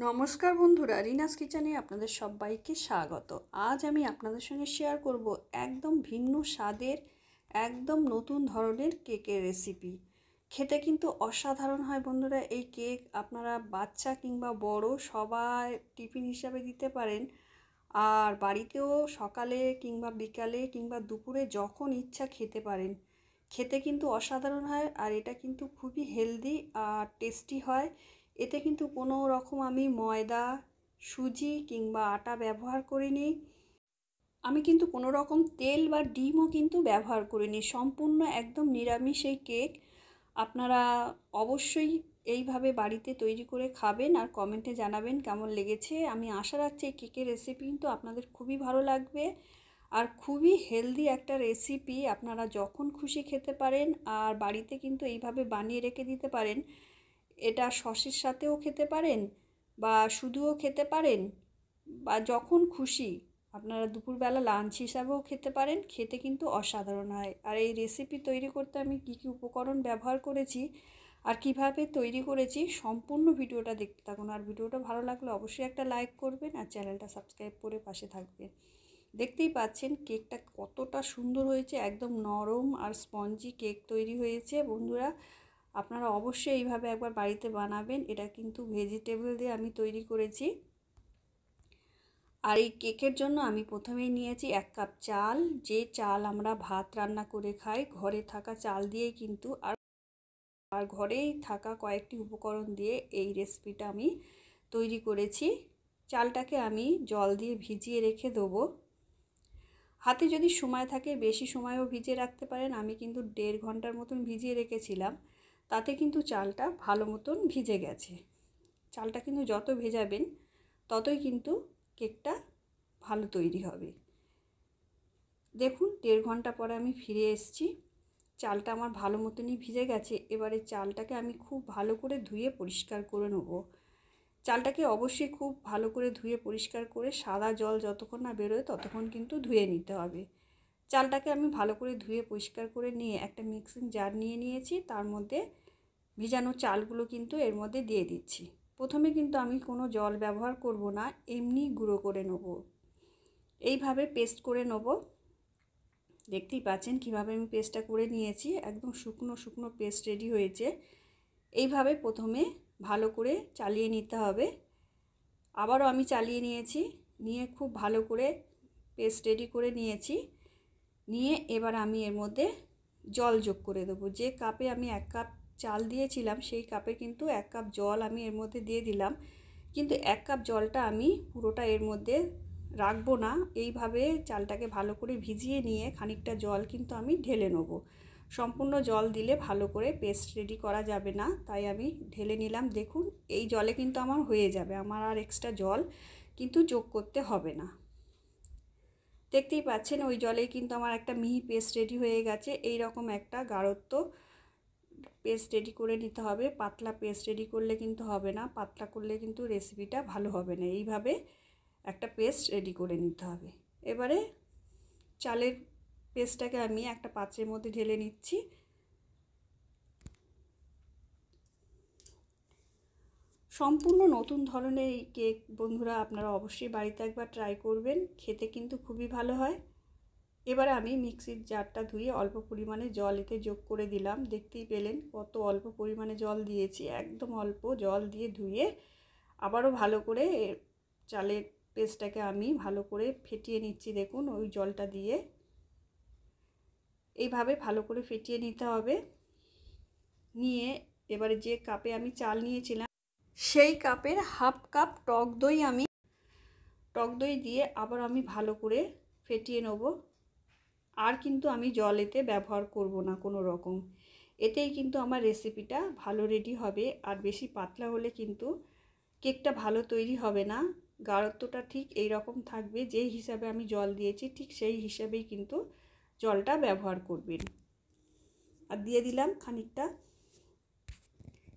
নমস্কার বন্ধুরা, রিনাস কিচেনে আপনাদের সবাইকে স্বাগত। আজ আমি আপনাদের সঙ্গে শেয়ার করব একদম ভিন্ন স্বাদের একদম নতুন ধরনের কেকের রেসিপি। খেতে কিন্তু অসাধারণ হয় বন্ধুরা। এই কেক আপনারা বাচ্চা কিংবা বড় সবাই টিফিন হিসাবে দিতে পারেন, আর বাড়িতেও সকালে কিংবা বিকালে কিংবা দুপুরে যখন ইচ্ছা খেতে পারেন। খেতে কিন্তু অসাধারণ হয়, আর এটা কিন্তু খুবই হেলদি আর টেস্টি হয়। এতে কিন্তু কোনো রকম আমি ময়দা, সুজি কিংবা আটা ব্যবহার করিনি। আমি কিন্তু কোনো রকম তেল বা ডিমও কিন্তু ব্যবহার করিনি। সম্পূর্ণ একদম নিরামিষ এই কেক। আপনারা অবশ্যই এইভাবে বাড়িতে তৈরি করে খাবেন আর কমেন্টে জানাবেন কেমন লেগেছে। আমি আশা রাখছি এই কেকের রেসিপি কিন্তু আপনাদের খুবই ভালো লাগবে, আর খুবই হেলদি একটা রেসিপি। আপনারা যখন খুশি খেতে পারেন, আর বাড়িতে কিন্তু এইভাবে বানিয়ে রেখে দিতে পারেন। এটা সসের সাথেও খেতে পারেন বা শুধুও খেতে পারেন, বা যখন খুশি আপনারা দুপুরবেলা লাঞ্চ হিসাবেও খেতে পারেন। খেতে কিন্তু অসাধারণ হয়। আর এই রেসিপি তৈরি করতে আমি কী কী উপকরণ ব্যবহার করেছি আর কিভাবে তৈরি করেছি সম্পূর্ণ ভিডিওটা দেখতে থাকুন। আর ভিডিওটা ভালো লাগলে অবশ্যই একটা লাইক করবেন আর চ্যানেলটা সাবস্ক্রাইব করে পাশে থাকবেন। দেখতেই পাচ্ছেন কেকটা কতটা সুন্দর হয়েছে, একদম নরম আর স্পঞ্জি কেক তৈরি হয়েছে বন্ধুরা। আপনারা অবশ্যই এইভাবে একবার বাড়িতে বানাবেন। এটা কিন্তু ভেজিটেবল দিয়ে আমি তৈরি করেছি। আর এই কেকের জন্য আমি প্রথমেই নিয়েছি 1 কাপ চাল। যে চাল আমরা ভাত রান্না করে খাই, ঘরে থাকা চাল দিয়েই কিন্তু আর ঘরেই থাকা কয়েকটি উপকরণ দিয়ে এই রেসিপিটা আমি তৈরি করেছি। চালটাকে আমি জল দিয়ে ভিজিয়ে রেখে দেবো। হাতে যদি সময় থাকে বেশি সময়ও ভিজিয়ে রাখতে পারেন। আমি কিন্তু 1.5 ঘন্টার মতন ভিজিয়ে রেখেছিলাম। তাতে কিন্তু চালটা ভালো মতন ভিজে গেছে। চালটা কিন্তু যত ভেজাবেন ততই কিন্তু কেকটা ভালো তৈরি হবে। দেখুন 1.5 ঘন্টা পরে আমি ফিরে এসেছি। চালটা আমার ভালো মতনই ভিজে গেছে। এবারে চালটাকে আমি খুব ভালো করে ধুয়ে পরিষ্কার করে নেব। চালটাকে অবশ্যই খুব ভালো করে ধুয়ে পরিষ্কার করে সাদা জল যতক্ষণ না বেরোয় ততক্ষণ কিন্তু ধুয়ে নিতে হবে। চালটাকে আমি ভালো করে ধুয়ে পরিষ্কার করে নিয়ে একটা মিক্সিং জার নিয়ে নিয়েছি। তার মধ্যে ভিজানো চালগুলো কিন্তু এর মধ্যে দিয়ে দিচ্ছি। প্রথমে কিন্তু আমি কোনো জল ব্যবহার করব না, এমনি গুঁড়ো করে নেব। এইভাবে পেস্ট করে নেব। দেখতেই পাচ্ছেন কিভাবে আমি পেস্টটা করে নিয়েছি। একদম শুকনো শুকনো পেস্ট রেডি হয়েছে। এইভাবে প্রথমে ভালো করে চালিয়ে নিতে হবে। আবারও আমি চালিয়ে নিয়েছি, নিয়ে খুব ভালো করে পেস্ট রেডি করে নিয়েছি। নিয়ে এবার আমি এর মধ্যে জল যোগ করে দেবো। যে কাপে আমি 1 কাপ চাল দিয়েছিলাম সেই কাপে কিন্তু 1 কাপ জল আমি এর মধ্যে দিয়ে দিলাম। কিন্তু 1 কাপ জলটা আমি পুরোটা এর মধ্যে রাখবো না। এইভাবে চালটাকে ভালো করে ভিজিয়ে নিয়ে খানিকটা জল কিন্তু আমি ঢেলে নেব। সম্পূর্ণ জল দিলে ভালো করে পেস্ট রেডি করা যাবে না, তাই আমি ঢেলে নিলাম। দেখুন এই জলে কিন্তু আমার হয়ে যাবে, আমার আর এক্সট্রা জল কিন্তু যোগ করতে হবে না। দেখতেই পাচ্ছেন ওই জলেই কিন্তু আমার একটা মিহি পেস্ট রেডি হয়ে গেছে। এই রকম একটা গাঢ়ত্ব পেস্ট রেডি করে নিতে হবে। পাতলা পেস্ট রেডি করলে কিন্তু হবে না, পাতলা করলে কিন্তু রেসিপিটা ভালো হবে না। এইভাবে একটা পেস্ট রেডি করে নিতে হবে। এবারে চালের পেস্টটাকে আমি একটা পাত্রের মধ্যে ঢেলে নিচ্ছি। সম্পূর্ণ নতুন ধরনের এই কেক বন্ধুরা আপনারা অবশ্যই বাড়িতে একবার ট্রাই করবেন। খেতে কিন্তু খুবই ভালো হয়। এবারে আমি মিক্সির জারটা ধুয়ে অল্প পরিমাণে জল এতে যোগ করে দিলাম। দেখতেই পেলেন কত অল্প পরিমাণে জল দিয়েছি। একদম অল্প জল দিয়ে ধুয়ে আবারও ভালো করে চালের পেস্টটাকে আমি ভালো করে ফেটিয়ে নিচ্ছি। দেখুন ওই জলটা দিয়ে এইভাবে ভালো করে ফেটিয়ে নিতে হবে। নিয়ে এবারে যে কাপে আমি চাল নিয়েছিলাম সেই কাপের হাফ কাপ টক দই দিয়ে আবার আমি ভালো করে ফেটিয়ে নেব। আর কিন্তু আমি জল এতে ব্যবহার করব না কোনো রকম। এতেই কিন্তু আমার রেসিপিটা ভালো রেডি হবে। আর বেশি পাতলা হলে কিন্তু কেকটা ভালো তৈরি হবে না। গাঢ়ত্বটা ঠিক এই রকম থাকবে। যেই হিসাবে আমি জল দিয়েছি ঠিক সেই হিসাবেই কিন্তু জলটা ব্যবহার করবেন। আর দিয়ে দিলাম খানিকটা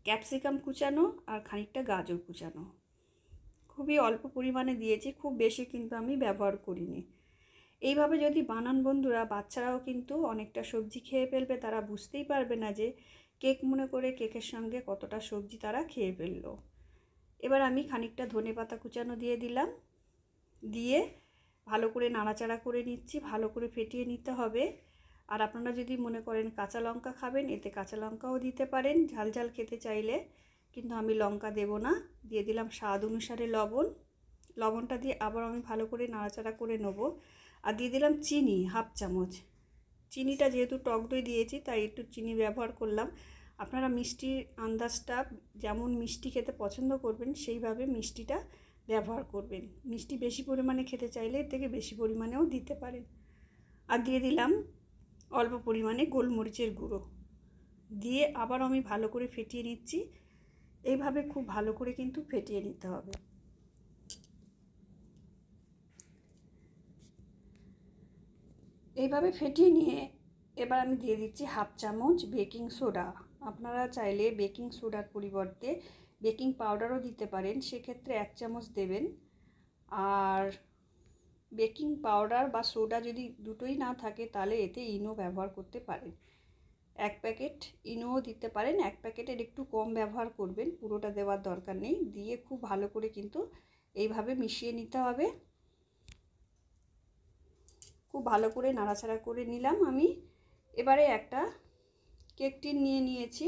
ক্যাপসিকাম কুচানো আর খানিকটা গাজর কুচানো। খুবই অল্প পরিমাণে দিয়েছি, খুব বেশি কিন্তু আমি ব্যবহার করিনি। এইভাবে যদি বানান বন্ধুরা, বাচ্চারাও কিন্তু অনেকটা সবজি খেয়ে ফেলবে। তারা বুঝতেই পারবে না যে কেক মনে করে কেকের সঙ্গে কতটা সবজি তারা খেয়ে ফেললো। এবার আমি খানিকটা ধনেপাতা কুচানো দিয়ে দিলাম, দিয়ে ভালো করে নাড়াচাড়া করে নিচ্ছি, ভালো করে ফেটিয়ে নিতে হবে। আর আপনারা যদি মনে করেন কাঁচা লঙ্কা খাবেন, এতে কাঁচা লঙ্কাও দিতে পারেন ঝাল ঝাল খেতে চাইলে, কিন্তু আমি লঙ্কা দেব না। দিয়ে দিলাম স্বাদ অনুসারে লবণ, লবণটা দিয়ে আবার আমি ভালো করে নাড়াচাড়া করে নেব। আর দিয়ে দিলাম চিনি 1/2 চামচ। চিনিটা যেহেতু টক দই দিয়েছি তাই একটু চিনি ব্যবহার করলাম। আপনারা মিষ্টির আন্দাজটা যেমন মিষ্টি খেতে পছন্দ করবেন সেইভাবে মিষ্টিটা ব্যবহার করবেন। মিষ্টি বেশি পরিমাণে খেতে চাইলে এর থেকে বেশি পরিমাণেও দিতে পারেন। আর দিয়ে দিলাম অল্প পরিমাণে গোলমরিচের গুঁড়ো, দিয়ে আবার আমি ভালো করে ফেটিয়ে নিচ্ছি। এইভাবে খুব ভালো করে কিন্তু ফেটিয়ে নিতে হবে। এইভাবে ফেটিয়ে নিয়ে এবার আমি দিয়ে দিচ্ছি 1/2 চামচ বেকিং সোডা। আপনারা চাইলে বেকিং সোডার পরিবর্তে বেকিং পাউডারও দিতে পারেন, সেক্ষেত্রে 1 চামচ দেবেন। আর বেকিং পাউডার বা সোডা যদি দুটোই না থাকে তাহলে এতে ইনো ব্যবহার করতে পারেন। 1 প্যাকেট ইনোও দিতে পারেন, 1 প্যাকেটের একটু কম ব্যবহার করবেন, পুরোটা দেওয়ার দরকার নেই। দিয়ে খুব ভালো করে কিন্তু এইভাবে মিশিয়ে নিতে হবে। খুব ভালো করে নাড়াচাড়া করে নিলাম আমি। এবারে একটা কেক টিন নিয়ে নিয়েছি,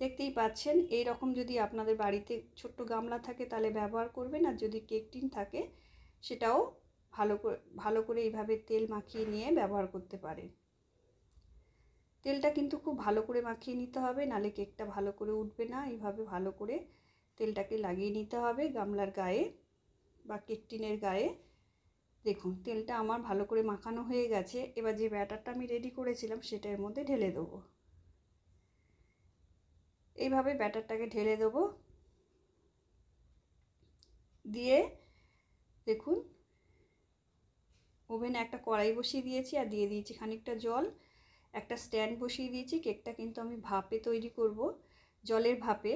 দেখতেই পাচ্ছেন। এই রকম যদি আপনাদের বাড়িতে ছোট্ট গামলা থাকে তাহলে ব্যবহার করবেন, আর যদি কেক টিন থাকে সেটাও ভালো করে এইভাবে তেল মাখিয়ে নিয়ে ব্যবহার করতে পারেন। তেলটা কিন্তু খুব ভালো করে মাখিয়ে নিতে হবে, নালে কেকটা ভালো করে উঠবে না। এইভাবে ভালো করে তেলটাকে লাগিয়ে নিতে হবে গামলার গায়ে বা কেক টিনের গায়ে। দেখুন তেলটা আমার ভালো করে মাখানো হয়ে গেছে। এবার যে ব্যাটারটা আমি রেডি করেছিলাম সেটা এর মধ্যে ঢেলে দেবো। এইভাবে ব্যাটারটাকে ঢেলে দেবো। দিয়ে দেখুন ওভেনে একটা কড়াই বসিয়ে দিয়েছি আর দিয়ে দিয়েছি খানিকটা জল। একটা স্ট্যান্ড বসিয়ে দিয়েছি। কেকটা কিন্তু আমি ভাপে তৈরি করব, জলের ভাপে।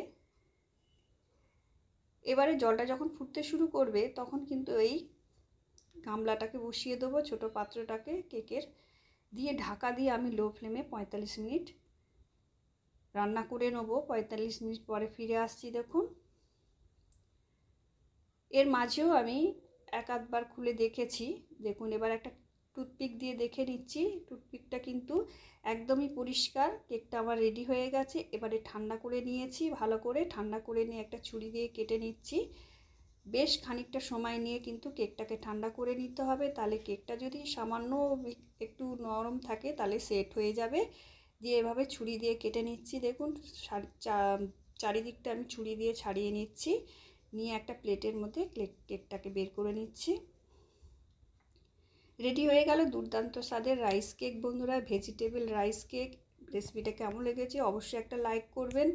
এবারে জলটা যখন ফুটতে শুরু করবে তখন কিন্তু এই গামলাটাকে বসিয়ে দেবো, ছোটো পাত্রটাকে কেকের, দিয়ে ঢাকা দিয়ে আমি লো ফ্লেমে 45 মিনিট রান্না করে নেবো। 45 মিনিট পরে ফিরে আসছি। দেখুন এর মাঝেও আমি এক আধবার খুলে দেখেছি। দেখুন এবার একটা টুথপিক দিয়ে দেখে নিচ্ছি, টুথপিকটা কিন্তু একদমই পরিষ্কার। কেকটা আমার রেডি হয়ে গেছে। এবারে ঠান্ডা করে নিয়েছি, ভালো করে ঠান্ডা করে নিয়ে একটা ছুরি দিয়ে কেটে নিচ্ছি। বেশ খানিকটা সময় নিয়ে কিন্তু কেকটাকে ঠান্ডা করে নিতে হবে, তাহলে কেকটা যদি সামান্য একটু নরম থাকে তাহলে সেট হয়ে যাবে। দিয়ে এভাবে ছুরি দিয়ে কেটে নিচ্ছি। দেখুন চারিদিকটা আমি ছুরি দিয়ে ছাড়িয়ে নিচ্ছি, নিয়ে একটা প্লেটের মধ্যে কেকটাকে বের করে নিচ্ছি। রেডি হয়ে গেল দুর্দান্ত স্বাদের রাইস কেক। বন্ধুরা, ভেজিটেবল রাইস কেক রেসিপিটা কেমন লেগেছে অবশ্যই একটা লাইক করবেন।